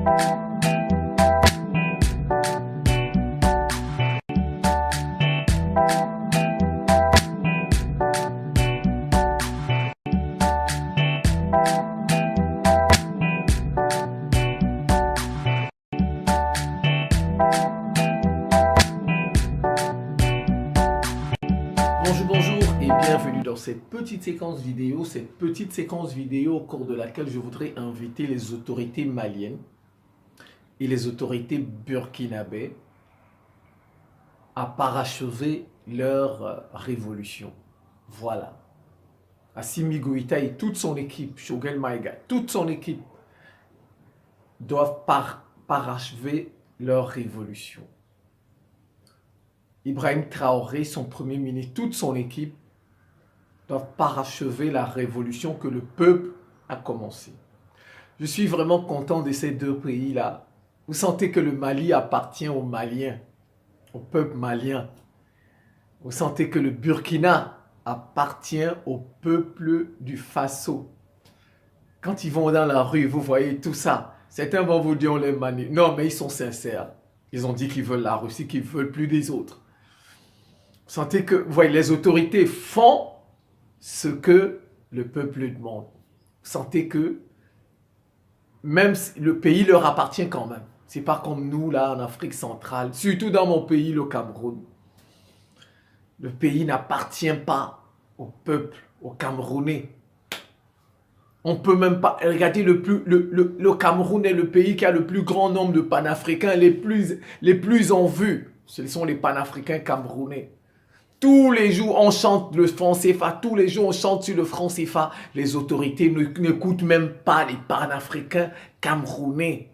Bonjour et bienvenue dans cette petite séquence vidéo au cours de laquelle je voudrais inviter les autorités maliennes et les autorités burkinabées à parachever leur révolution. Voilà. Assimi Goïta et toute son équipe, Choguel Maïga, toute son équipe doivent parachever leur révolution. Ibrahim Traoré, son premier ministre, toute son équipe doivent parachever la révolution que le peuple a commencée. Je suis vraiment content de ces deux pays-là. Vous sentez que le Mali appartient aux Maliens, au peuple malien. Vous sentez que le Burkina appartient au peuple du Faso. Quand ils vont dans la rue, vous voyez tout ça. Certains vont vous dire on les manie. Non, mais ils sont sincères. Ils ont dit qu'ils veulent la Russie, qu'ils ne veulent plus des autres. Vous sentez que, vous voyez, les autorités font ce que le peuple demande. Vous sentez que même le pays leur appartient quand même. Ce n'est pas comme nous, là, en Afrique centrale, surtout dans mon pays, le Cameroun. Le pays n'appartient pas au peuple, aux Camerounais. On ne peut même pas... Regardez, le Cameroun est le pays qui a le plus grand nombre de panafricains, les plus en vue. Ce sont les panafricains camerounais. Tous les jours, on chante le franc CFA. Tous les jours, on chante sur le franc CFA. Les autorités n'écoutent même pas les panafricains camerounais.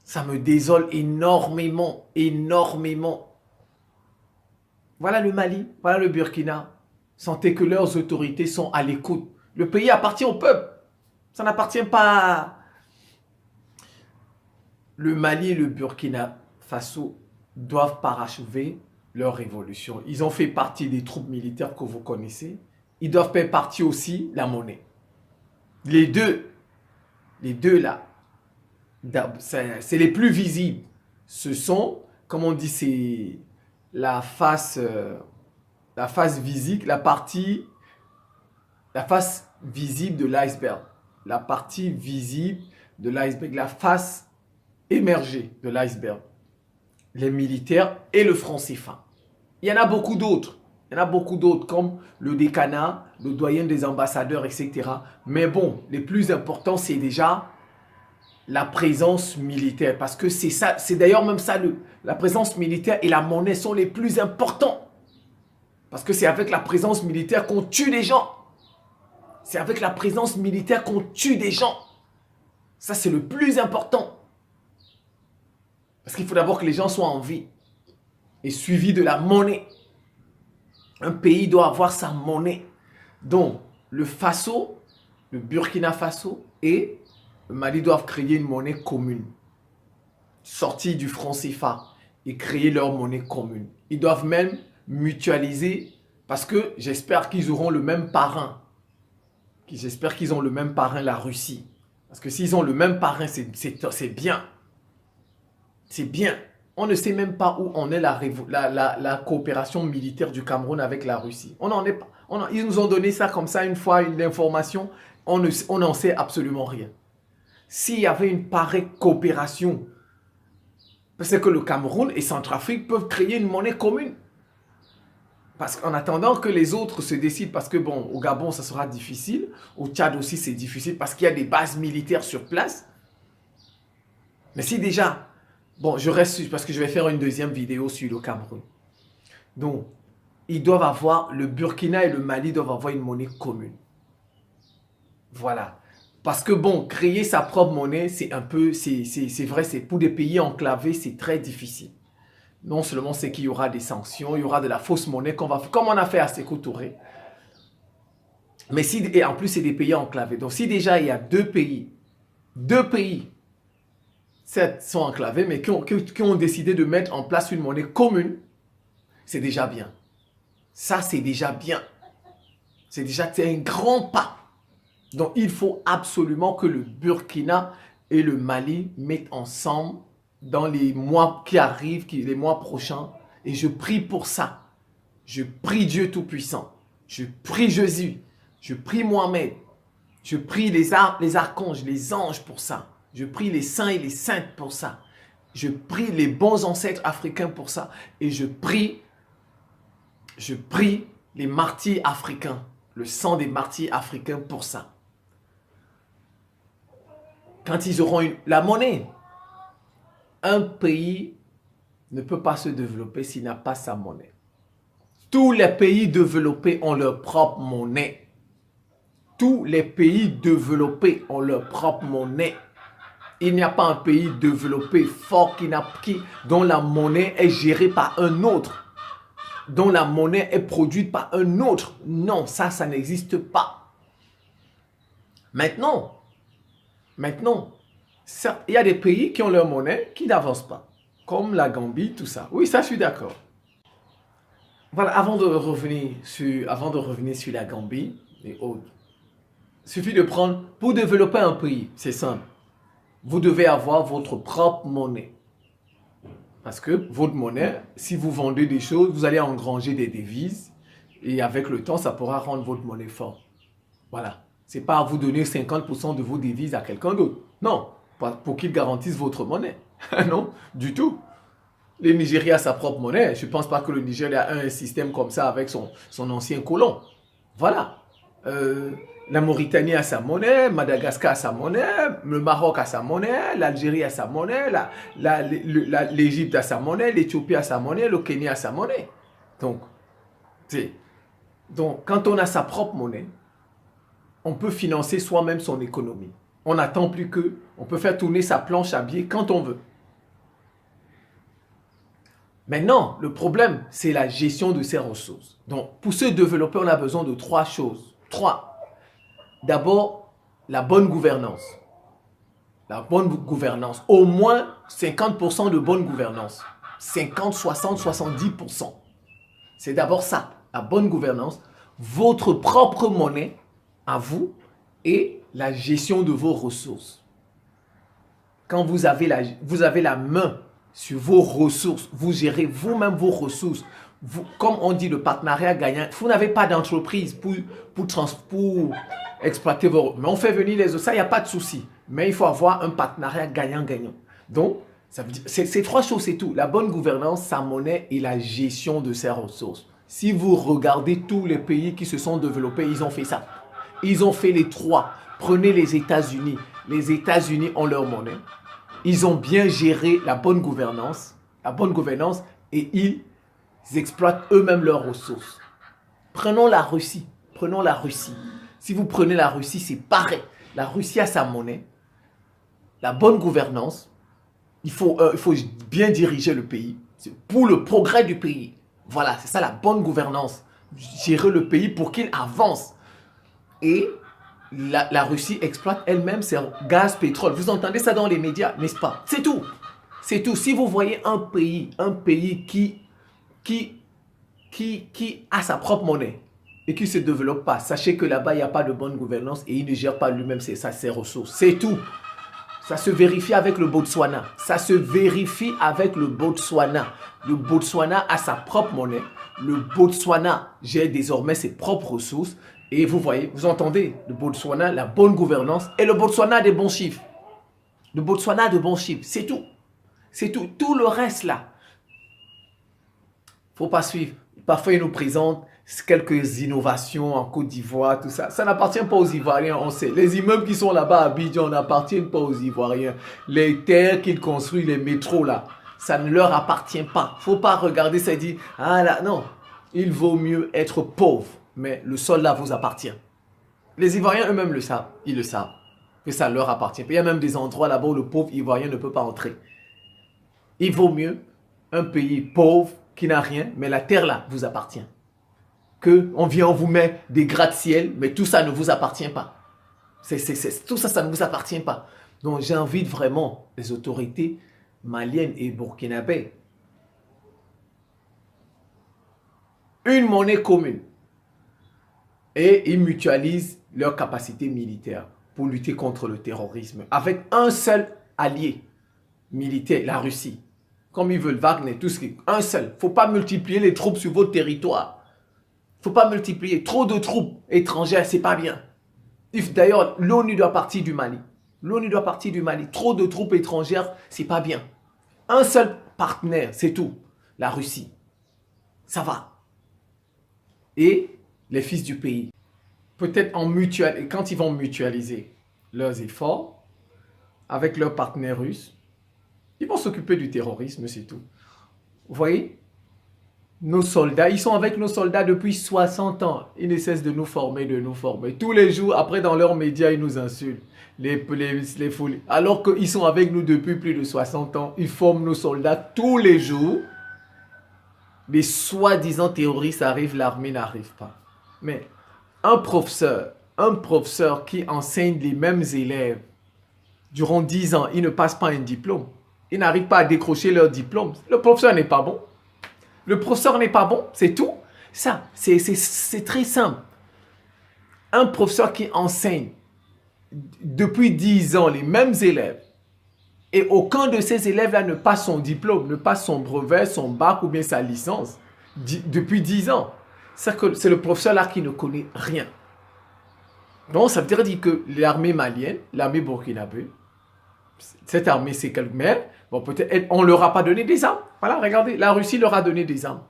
Ça me désole énormément, énormément. Voilà le Mali, voilà le Burkina. Sentez que leurs autorités sont à l'écoute. Le pays appartient au peuple. Ça n'appartient pas. Le Mali et le Burkina Faso doivent parachever leur révolution. Ils ont fait partie des troupes militaires que vous connaissez. Ils doivent faire partie aussi de la monnaie. Les deux là, c'est les plus visibles. Ce sont, comme on dit, c'est la face visible, la face visible de l'iceberg. La partie visible de l'iceberg, la face émergée de l'iceberg. Les militaires et le franc CFA. Il y en a beaucoup d'autres. Il y en a beaucoup d'autres comme le décanat, le doyen des ambassadeurs, etc. Mais bon, les plus importants, c'est déjà la présence militaire. Parce que c'est ça, c'est d'ailleurs même ça, la présence militaire et la monnaie sont les plus importants. Parce que c'est avec la présence militaire qu'on tue des gens. C'est avec la présence militaire qu'on tue des gens. Ça, c'est le plus important. Parce qu'il faut d'abord que les gens soient en vie. Et suivi de la monnaie. Un pays doit avoir sa monnaie. Donc, le Faso, le Burkina Faso et le Mali doivent créer une monnaie commune. Sortie du franc CFA et créer leur monnaie commune. Ils doivent même mutualiser parce que j'espère qu'ils auront le même parrain. J'espère qu'ils ont le même parrain, la Russie. Parce que s'ils ont le même parrain, c'est bien. C'est bien. On ne sait même pas où en est la coopération militaire du Cameroun avec la Russie. On n'en est pas. Ils nous ont donné ça comme ça une fois, une information. On n'en sait absolument rien. S'il y avait une pareille coopération, c'est que le Cameroun et Centrafrique peuvent créer une monnaie commune. Parce qu'en attendant que les autres se décident, parce que bon, au Gabon, ça sera difficile. Au Tchad aussi, c'est difficile parce qu'il y a des bases militaires sur place. Mais si déjà... Bon, je reste parce que je vais faire une deuxième vidéo sur le Cameroun. Donc, ils doivent avoir, le Burkina et le Mali doivent avoir une monnaie commune. Voilà. Parce que bon, créer sa propre monnaie, c'est un peu, c'est vrai, c'est pour des pays enclavés, c'est très difficile. Non seulement c'est qu'il y aura des sanctions, il y aura de la fausse monnaie qu'on va faire, comme on a fait à Sékou Touré. Mais si, et en plus, c'est des pays enclavés. Donc, si déjà il y a deux pays, certes, sont enclavés, mais qui ont décidé de mettre en place une monnaie commune, c'est déjà bien. Ça, c'est déjà bien. C'est un grand pas. Donc, il faut absolument que le Burkina et le Mali mettent ensemble dans les mois qui arrivent, les mois prochains. Et je prie pour ça. Je prie Dieu Tout-Puissant. Je prie Jésus. Je prie Mohamed. Je prie les archanges, les anges pour ça. Je prie les saints et les saintes pour ça. Je prie les bons ancêtres africains pour ça. Et je prie les martyrs africains, le sang des martyrs africains pour ça. Quand ils auront la monnaie, un pays ne peut pas se développer s'il n'a pas sa monnaie. Tous les pays développés ont leur propre monnaie. Tous les pays développés ont leur propre monnaie. Il n'y a pas un pays développé fort dont la monnaie est gérée par un autre, dont la monnaie est produite par un autre. Non, ça n'existe pas. Maintenant, certes, il y a des pays qui ont leur monnaie qui n'avancent pas, comme la Gambie, tout ça. Oui, ça, je suis d'accord. Voilà, avant de revenir sur la Gambie et autres, il suffit de prendre, pour développer un pays, c'est simple. Vous devez avoir votre propre monnaie. Parce que votre monnaie, si vous vendez des choses, vous allez engranger des devises. Et avec le temps, ça pourra rendre votre monnaie forte. Voilà. Ce n'est pas à vous donner 50% de vos devises à quelqu'un d'autre. Non. Pour qu'il garantisse votre monnaie. Non, du tout. Le Nigeria a sa propre monnaie. Je ne pense pas que le Nigeria a un système comme ça avec son ancien colon. Voilà. La Mauritanie a sa monnaie, Madagascar a sa monnaie, le Maroc a sa monnaie, l'Algérie a sa monnaie, l'Égypte a sa monnaie, l'Éthiopie a sa monnaie, le Kenya a sa monnaie. Donc, quand on a sa propre monnaie, on peut financer soi-même son économie. On n'attend plus que, on peut faire tourner sa planche à billets quand on veut. Maintenant, le problème, c'est la gestion de ces ressources. Donc, pour se développer, on a besoin de 3 choses. 3. D'abord, la bonne gouvernance. La bonne gouvernance. Au moins 50% de bonne gouvernance. 50, 60, 70%. C'est d'abord ça, la bonne gouvernance. Votre propre monnaie à vous et la gestion de vos ressources. Quand vous avez la main sur vos ressources, vous gérez vous-même vos ressources. Comme on dit, le partenariat gagnant. Vous n'avez pas d'entreprise pour exploiter vos... Mais on fait venir les autres, ça, il n'y a pas de souci. Mais il faut avoir un partenariat gagnant-gagnant. Donc, c'est 3 choses, c'est tout. La bonne gouvernance, sa monnaie et la gestion de ses ressources. Si vous regardez tous les pays qui se sont développés, ils ont fait ça. Ils ont fait les 3. Prenez les États-Unis. Les États-Unis ont leur monnaie. Ils ont bien géré la bonne gouvernance et ils exploitent eux-mêmes leurs ressources. Prenons la Russie. Si vous prenez la Russie, c'est pareil. La Russie a sa monnaie, la bonne gouvernance. Il faut bien diriger le pays pour le progrès du pays. Voilà, c'est ça la bonne gouvernance. Gérer le pays pour qu'il avance. Et la Russie exploite elle-même ses gaz, pétrole. Vous entendez ça dans les médias, n'est-ce pas? C'est tout. C'est tout. Si vous voyez un pays qui a sa propre monnaie et qui ne se développe pas, sachez que là-bas, il n'y a pas de bonne gouvernance et il ne gère pas lui-même ses ressources. C'est tout. Ça se vérifie avec le Botswana. Le Botswana a sa propre monnaie. Le Botswana gère désormais ses propres ressources. Et vous voyez, vous entendez, le Botswana, la bonne gouvernance. Et le Botswana a des bons chiffres. Le Botswana a de bons chiffres. C'est tout. C'est tout. Tout le reste là, il ne faut pas suivre. Parfois, ils nous présentent quelques innovations en Côte d'Ivoire, tout ça. Ça n'appartient pas aux Ivoiriens, on sait. Les immeubles qui sont là-bas à Abidjan n'appartiennent pas aux Ivoiriens. Les terres qu'ils construisent, les métros là, ça ne leur appartient pas. Il ne faut pas regarder ça et dire, ah là, non. Il vaut mieux être pauvre, mais le sol là vous appartient. Les Ivoiriens eux-mêmes le savent, ils le savent, que ça leur appartient. Il y a même des endroits là-bas où le pauvre Ivoirien ne peut pas entrer. Il vaut mieux un pays pauvre qui n'a rien, mais la terre là vous appartient. On vous met des gratte-ciel, mais tout ça ne vous appartient pas. Tout ça, ça ne vous appartient pas. Donc j'invite vraiment les autorités maliennes et burkinabées. Une monnaie commune. Et ils mutualisent leurs capacités militaires. pour lutter contre le terrorisme, avec un seul allié militaire, la Russie. Comme ils veulent, Wagner, tout ce qui est un seul. Il ne faut pas multiplier les troupes sur votre territoire. Il ne faut pas multiplier trop de troupes étrangères, c'est pas bien. D'ailleurs, l'ONU doit partir du Mali. L'ONU doit partir du Mali. Trop de troupes étrangères, c'est pas bien. Un seul partenaire, c'est tout. La Russie. Ça va. Et les fils du pays. Peut-être quand ils vont mutualiser leurs efforts avec leurs partenaires russes, ils vont s'occuper du terrorisme, c'est tout. Vous voyez? Nos soldats, ils sont avec nos soldats depuis 60 ans. Ils ne cessent de nous former, de nous former. Tous les jours, après dans leurs médias, ils nous insultent. Les folies. Alors qu'ils sont avec nous depuis plus de 60 ans. Ils forment nos soldats tous les jours. Les soi-disant terroristes arrivent, l'armée n'arrive pas. Mais un professeur qui enseigne les mêmes élèves durant 10 ans, il ne passe pas un diplôme. Ils n'arrivent pas à décrocher leur diplôme. Le professeur n'est pas bon. Le professeur n'est pas bon, c'est tout. Ça, c'est très simple. Un professeur qui enseigne depuis 10 ans les mêmes élèves et aucun de ces élèves-là ne passe son diplôme, ne passe son brevet, son bac ou bien sa licence depuis 10 ans. C'est le professeur-là qui ne connaît rien. Donc, ça veut dire que l'armée malienne, l'armée burkinabé, cette armée, c'est quelque chose. Bon, peut-être, on ne leur a pas donné des armes. Voilà, regardez, la Russie leur a donné des armes.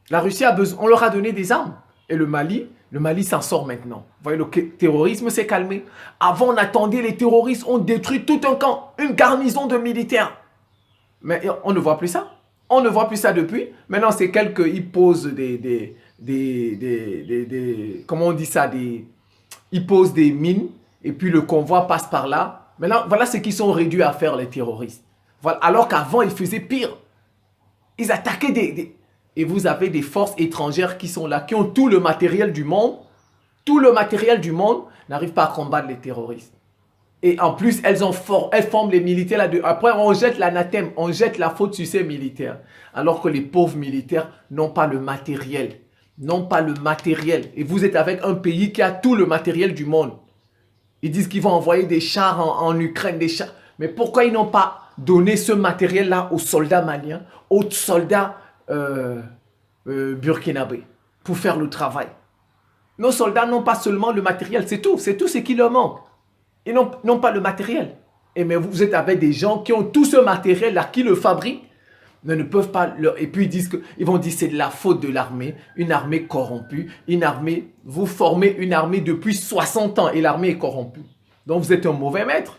La Russie a besoin, on leur a donné des armes. Et le Mali s'en sort maintenant. Vous voyez, le terrorisme s'est calmé. Avant, on attendait, les terroristes ont détruit tout un camp, une garnison de militaires. Mais on ne voit plus ça. On ne voit plus ça depuis. Maintenant, c'est ils posent comment on dit ça, ils posent des mines et puis le convoi passe par là. Maintenant, voilà ce qu'ils sont réduits à faire, les terroristes. Voilà. Alors qu'avant, ils faisaient pire. Ils attaquaient Et vous avez des forces étrangères qui sont là, qui ont tout le matériel du monde. Tout le matériel du monde n'arrive pas à combattre les terroristes. Et en plus, elles forment les militaires là-dedans. Après, on jette l'anathème, on jette la faute sur ces militaires. Alors que les pauvres militaires n'ont pas le matériel. N'ont pas le matériel. Et vous êtes avec un pays qui a tout le matériel du monde. Ils disent qu'ils vont envoyer des chars en Ukraine, des chars. Mais pourquoi ils n'ont pas donné ce matériel-là aux soldats maliens, aux soldats burkinabés, pour faire le travail? Nos soldats n'ont pas seulement le matériel, c'est tout ce qui leur manque. Ils n'ont pas le matériel. Mais vous êtes avec des gens qui ont tout ce matériel-là, qui le fabriquent, mais ne peuvent pas... Et puis ils vont dire que c'est de la faute de l'armée, une armée corrompue, vous formez une armée depuis 60 ans et l'armée est corrompue. Donc vous êtes un mauvais maître.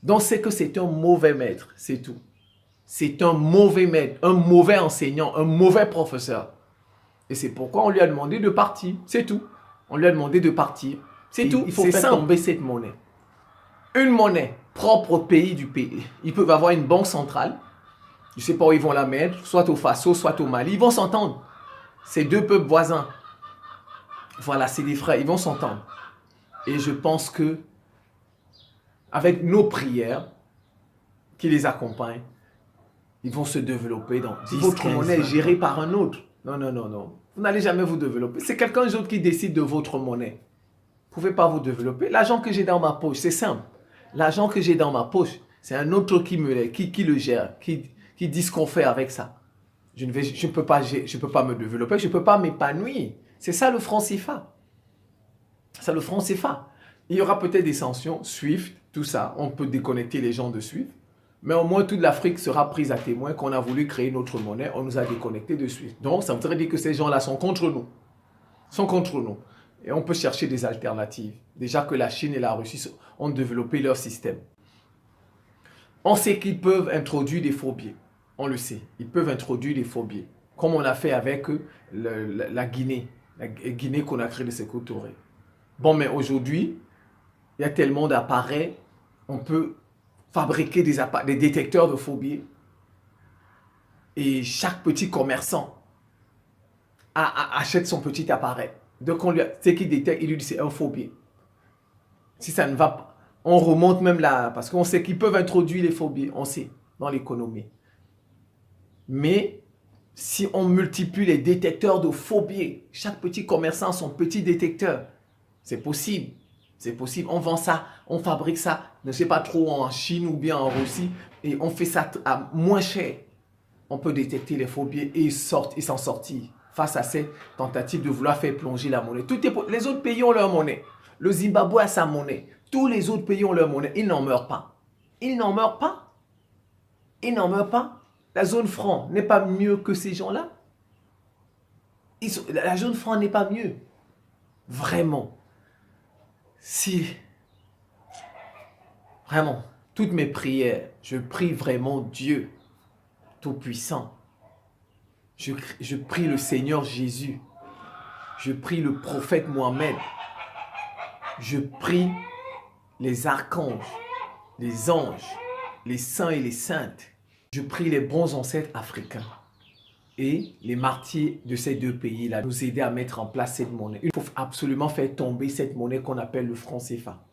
Donc c'est que c'est un mauvais maître, c'est tout. C'est un mauvais maître, un mauvais enseignant, un mauvais professeur. Et c'est pourquoi on lui a demandé de partir, c'est tout. On lui a demandé de partir, c'est tout. Il faut faire tomber cette monnaie. Une monnaie propre au pays du pays. Ils peuvent avoir une banque centrale. Je ne sais pas où ils vont la mettre, soit au Faso, soit au Mali. Ils vont s'entendre. C'est deux peuples voisins. Voilà, c'est des frères, ils vont s'entendre. Et je pense que avec nos prières qui les accompagnent, ils vont se développer dans 10, votre monnaie est gérée par un autre. Non, non, non, non. Vous n'allez jamais vous développer. C'est quelqu'un d'autre qui décide de votre monnaie. Vous ne pouvez pas vous développer. L'argent que j'ai dans ma poche, c'est simple. L'argent que j'ai dans ma poche, c'est un autre qui le gère, qui dit ce qu'on fait avec ça. Je ne peux pas me développer, je ne peux pas m'épanouir. C'est ça le franc CFA. C'est le franc CFA. Il y aura peut-être des sanctions, SWIFT, tout ça. On peut déconnecter les gens de SWIFT. Mais au moins, toute l'Afrique sera prise à témoin qu'on a voulu créer notre monnaie. On nous a déconnectés de SWIFT. Donc, ça voudrait dire que ces gens-là sont contre nous. Sont contre nous. Et on peut chercher des alternatives. Déjà que la Chine et la Russie ont développé leur système. On sait qu'ils peuvent introduire des faux billets. On le sait. Ils peuvent introduire des faux billets. Comme on a fait avec la Guinée. La Guinée qu'on a créé de Sékou Touré. Bon, mais aujourd'hui, il y a tellement d'appareils. On peut fabriquer des détecteurs de faux billets. Et chaque petit commerçant achète son petit appareil. Donc, ce qu'il détecte, il lui dit c'est un faux billet. Si ça ne va pas, on remonte même là, parce qu'on sait qu'ils peuvent introduire les faux billets, on sait, dans l'économie. Mais, si on multiplie les détecteurs de faux billets, chaque petit commerçant a son petit détecteur, c'est possible. C'est possible. On vend ça, on fabrique ça, ne sais pas trop en Chine ou bien en Russie, et on fait ça à moins cher. On peut détecter les faux billets et s'en sortir face à ces tentatives de vouloir faire plonger la monnaie. Les autres pays ont leur monnaie. Le Zimbabwe a sa monnaie. Tous les autres pays ont leur monnaie. Ils n'en meurent pas. Ils n'en meurent pas. Ils n'en meurent pas. La zone franc n'est pas mieux que ces gens-là. La zone franc n'est pas mieux. Vraiment. Si, vraiment, toutes mes prières, je prie vraiment Dieu Tout-Puissant. Je prie le Seigneur Jésus. Je prie le prophète Mohamed. Je prie les archanges, les anges, les saints et les saintes. Je prie les bons ancêtres africains et les martyrs de ces deux pays-là, nous aider à mettre en place cette monnaie. Il faut absolument faire tomber cette monnaie qu'on appelle le franc CFA.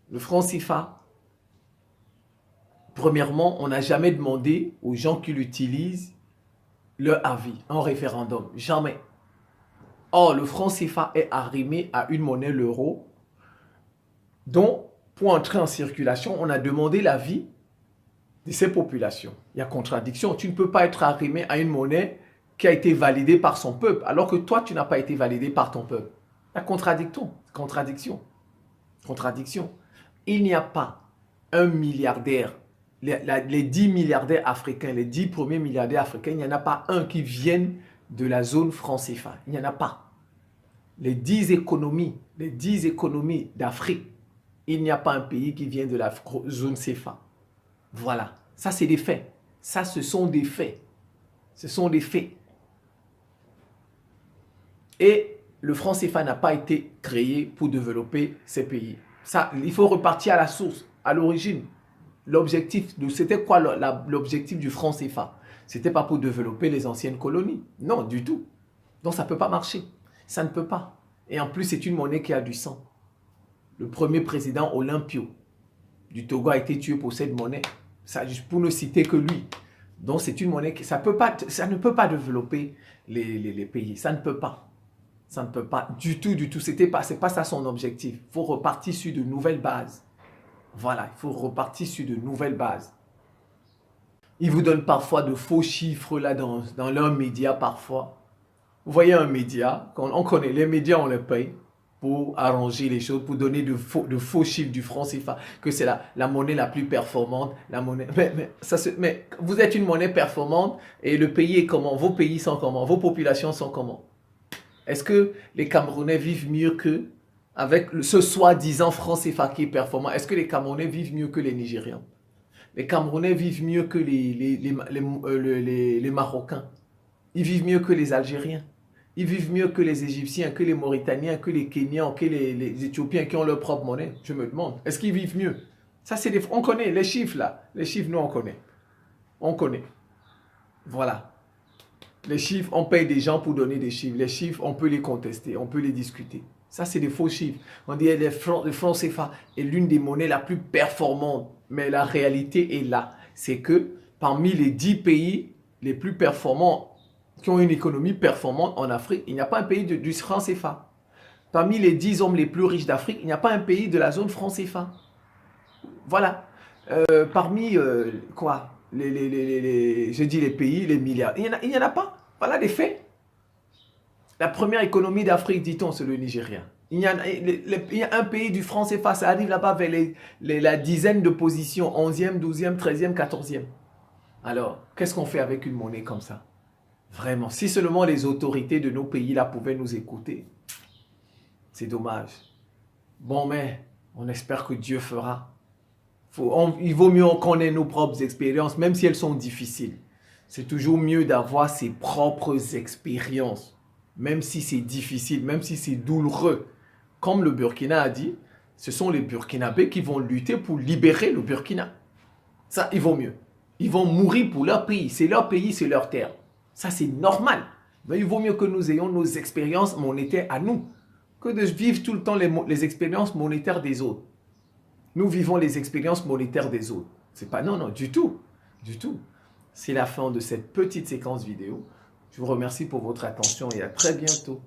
Le franc CFA, premièrement, on n'a jamais demandé aux gens qui l'utilisent leur avis en référendum. Jamais. Or, le franc CFA est arrimé à une monnaie, l'euro, dont, pour entrer en circulation, on a demandé l'avis de ces populations. Il y a contradiction. Tu ne peux pas être arrimé à une monnaie qui a été validée par son peuple, alors que toi, tu n'as pas été validé par ton peuple. Il y a contradiction. Il n'y a pas un milliardaire, les 10 milliardaires africains, les 10 premiers milliardaires africains, il n'y en a pas un qui vienne de la zone franc CFA. Il n'y en a pas. Les 10 économies d'Afrique, il n'y a pas un pays qui vient de la zone CFA. Voilà. Ça, c'est des faits. Ça, ce sont des faits. Ce sont des faits. Et le franc CFA n'a pas été créé pour développer ces pays. Ça, il faut repartir à la source, à l'origine. L'objectif, c'était quoi l'objectif du franc CFA? C'était pas pour développer les anciennes colonies. Non, du tout. Donc, ça ne peut pas marcher. Ça ne peut pas. Et en plus, c'est une monnaie qui a du sang. Le premier président Olympio du Togo a été tué pour cette monnaie. Ça, pour ne citer que lui. Donc, c'est une monnaie qui ça ne peut pas développer les pays. Ça ne peut pas. Ça ne peut pas du tout. C'est pas ça son objectif. Il faut repartir sur de nouvelles bases. Voilà, il faut repartir sur de nouvelles bases. Ils vous donnent parfois de faux chiffres là dans leurs médias parfois. Vous voyez un média, on connaît, les médias on les paye pour arranger les choses, pour donner de faux chiffres du franc CFA, que c'est la monnaie la plus performante. La monnaie, mais vous êtes une monnaie performante et le pays est comment? Vos pays sont comment? Vos populations sont comment? Est-ce que les Camerounais vivent mieux que, avec ce soi-disant franc CFA qui est performant, est-ce que les Camerounais vivent mieux que les Nigérians? Les Camerounais vivent mieux que les Marocains. Ils vivent mieux que les Algériens. Ils vivent mieux que les Égyptiens, que les Mauritaniens, que les Kenyans, que les Éthiopiens qui ont leur propre monnaie. Je me demande, est-ce qu'ils vivent mieux? Ça, on connaît les chiffres là. Les chiffres, nous, on connaît. On connaît. Voilà. Les chiffres, on paye des gens pour donner des chiffres. Les chiffres, on peut les contester, on peut les discuter. Ça, c'est des faux chiffres. On dit que le franc CFA est l'une des monnaies la plus performante. Mais la réalité est là. C'est que parmi les 10 pays les plus performants, qui ont une économie performante en Afrique, il n'y a pas un pays du franc CFA. Parmi les 10 hommes les plus riches d'Afrique, il n'y a pas un pays de la zone franc CFA. Voilà. Parmi, je dis les pays, les milliards, il n'y en a pas. Voilà des faits. La première économie d'Afrique, dit-on, c'est le Nigeria. Il y a un pays du franc CFA, ça arrive là-bas vers la dizaine de positions, 11e, 12e, 13e, 14e. Alors, qu'est-ce qu'on fait avec une monnaie comme ça? Vraiment, si seulement les autorités de nos pays là pouvaient nous écouter, c'est dommage. Bon, mais on espère que Dieu fera. Il vaut mieux qu'on ait nos propres expériences, même si elles sont difficiles. C'est toujours mieux d'avoir ses propres expériences, même si c'est difficile, même si c'est douloureux. Comme le Burkina a dit, ce sont les Burkinabés qui vont lutter pour libérer le Burkina. Ça, il vaut mieux. Ils vont mourir pour leur pays. C'est leur pays, c'est leur terre. Ça, c'est normal. Mais il vaut mieux que nous ayons nos expériences monétaires à nous que de vivre tout le temps les expériences monétaires des autres. Nous vivons les expériences monétaires des autres. C'est pas, non, du tout. Du tout. C'est la fin de cette petite séquence vidéo. Je vous remercie pour votre attention et à très bientôt.